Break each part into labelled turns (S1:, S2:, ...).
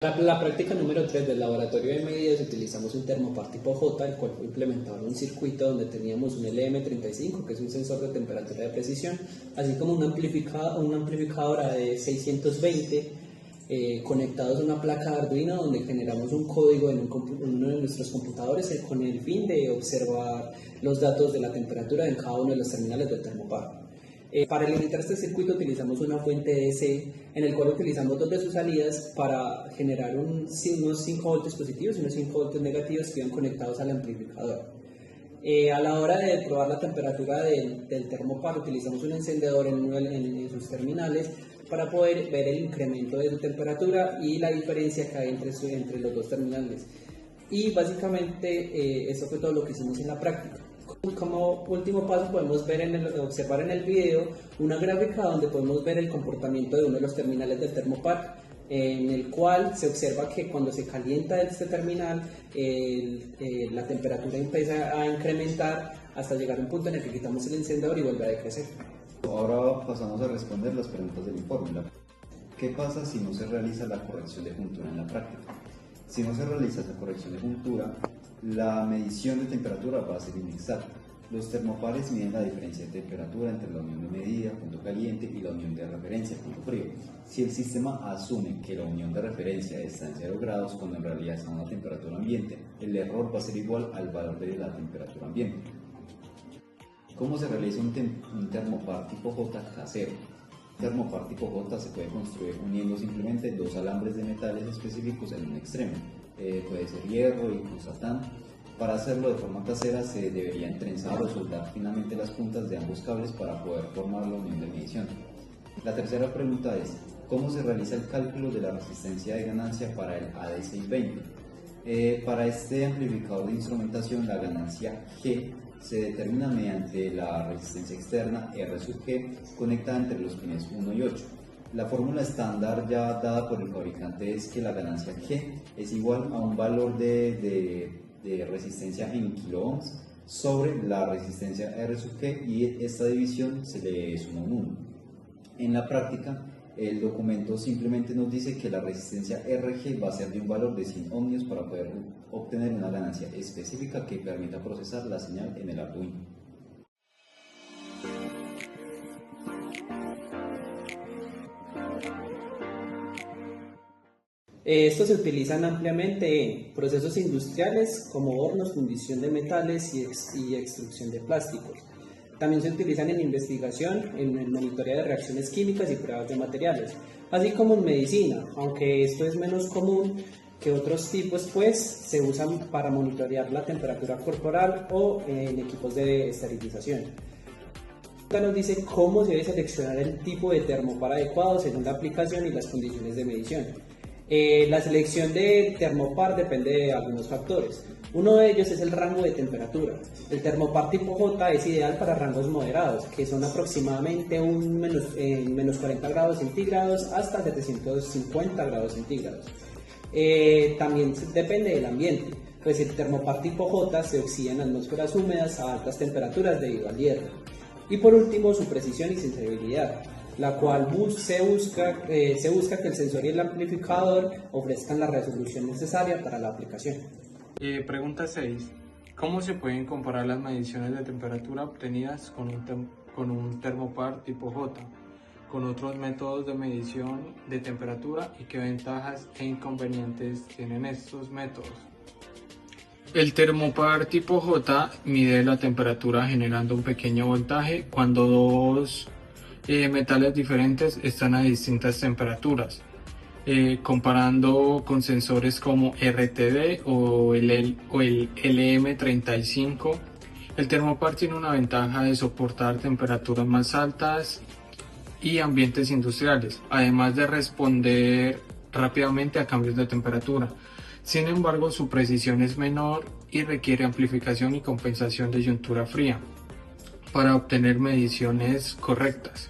S1: Para la práctica número 3 del laboratorio de medidas utilizamos un termopar tipo J, el cual fue implementado en un circuito donde teníamos un LM35, que es un sensor de temperatura de precisión, así como una amplificadora de 620 conectados a una placa de Arduino donde generamos un código en uno de nuestros computadores con el fin de observar los datos de la temperatura en cada uno de los terminales del termopar. Para alimentar este circuito utilizamos una fuente DC en el cual utilizamos dos de sus salidas para generar unos 5 voltios positivos y unos 5 voltios negativos que iban conectados al amplificador. A la hora de probar la temperatura del termopar utilizamos un encendedor en sus terminales para poder ver el incremento de su temperatura y la diferencia que hay entre los dos terminales. Y básicamente eso fue todo lo que hicimos en la práctica. Como último paso podemos observar en el video una gráfica donde podemos ver el comportamiento de uno de los terminales del termopar, en el cual se observa que cuando se calienta este terminal la temperatura empieza a incrementar hasta llegar a un punto en el que quitamos el encendedor y vuelve a decrecer.
S2: Ahora pasamos a responder las preguntas del informe. ¿Qué pasa si no se realiza la corrección de juntura en la práctica? Si no se realiza esa corrección de juntura, la medición de temperatura va a ser inexacta. Los termopares miden la diferencia de temperatura entre la unión de medida, punto caliente, y la unión de referencia, punto frío. Si el sistema asume que la unión de referencia está en 0 grados, cuando en realidad está a una temperatura ambiente, el error va a ser igual al valor de la temperatura ambiente. ¿Cómo se realiza un termopar tipo J casero? Un termopar tipo J se puede construir uniendo simplemente dos alambres de metales específicos en un extremo. Puede ser hierro y satán. Para hacerlo de forma casera se deberían trenzar o soldar finamente las puntas de ambos cables para poder formar la unión de medición. La tercera pregunta es, ¿cómo se realiza el cálculo de la resistencia de ganancia para el AD620? Para este amplificador de instrumentación, la ganancia G se determina mediante la resistencia externa R sub G conectada entre los pines 1 y 8. La fórmula estándar ya dada por el fabricante es que la ganancia G es igual a un valor de resistencia en kiloohms sobre la resistencia R sub G, y esta división se le suma un 1. En la práctica, el documento simplemente nos dice que la resistencia RG va a ser de un valor de 100 ohmios para poder obtener una ganancia específica que permita procesar la señal en el Arduino.
S1: Estos se utilizan ampliamente en procesos industriales como hornos, fundición de metales y extrusión de plásticos. También se utilizan en investigación, en el monitoreo de reacciones químicas y pruebas de materiales, así como en medicina, aunque esto es menos común que otros tipos, pues se usan para monitorear la temperatura corporal o en equipos de esterilización. Nos dice cómo se debe seleccionar el tipo de termopar adecuado según la aplicación y las condiciones de medición. La selección de termopar depende de algunos factores. Uno de ellos es el rango de temperatura. El termopar tipo J es ideal para rangos moderados, que son aproximadamente menos 40 grados centígrados hasta 750 grados centígrados. También depende del ambiente, pues el termopar tipo J se oxida en atmósferas húmedas a altas temperaturas debido al hierro. Y por último, su precisión y sensibilidad, la cual se busca que el sensor y el amplificador ofrezcan la resolución necesaria para la aplicación.
S3: Pregunta 6. ¿Cómo se pueden comparar las mediciones de temperatura obtenidas con un termopar tipo J con otros métodos de medición de temperatura, y qué ventajas e inconvenientes tienen estos métodos? El termopar tipo J mide la temperatura generando un pequeño voltaje cuando dos metales diferentes están a distintas temperaturas. Comparando con sensores como RTD o el LM35, el termopar tiene una ventaja de soportar temperaturas más altas y ambientes industriales, además de responder rápidamente a cambios de temperatura. Sin embargo, su precisión es menor y requiere amplificación y compensación de juntura fría para obtener mediciones correctas.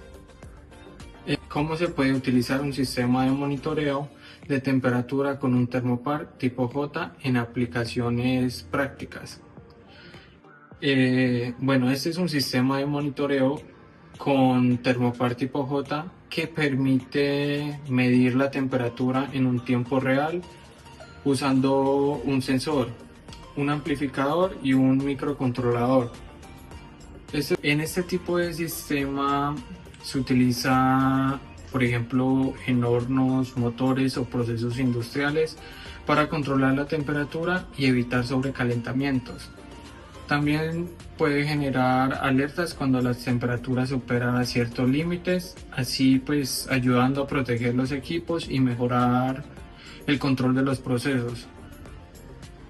S3: ¿Cómo se puede utilizar un sistema de monitoreo de temperatura con un termopar tipo J en aplicaciones prácticas? Este es un sistema de monitoreo con termopar tipo J que permite medir la temperatura en un tiempo real usando un sensor, un amplificador y un microcontrolador. En este tipo de sistema se utiliza, por ejemplo, en hornos, motores o procesos industriales para controlar la temperatura y evitar sobrecalentamientos. También puede generar alertas cuando las temperaturas superan a ciertos límites, así pues ayudando a proteger los equipos y mejorar el control de los procesos.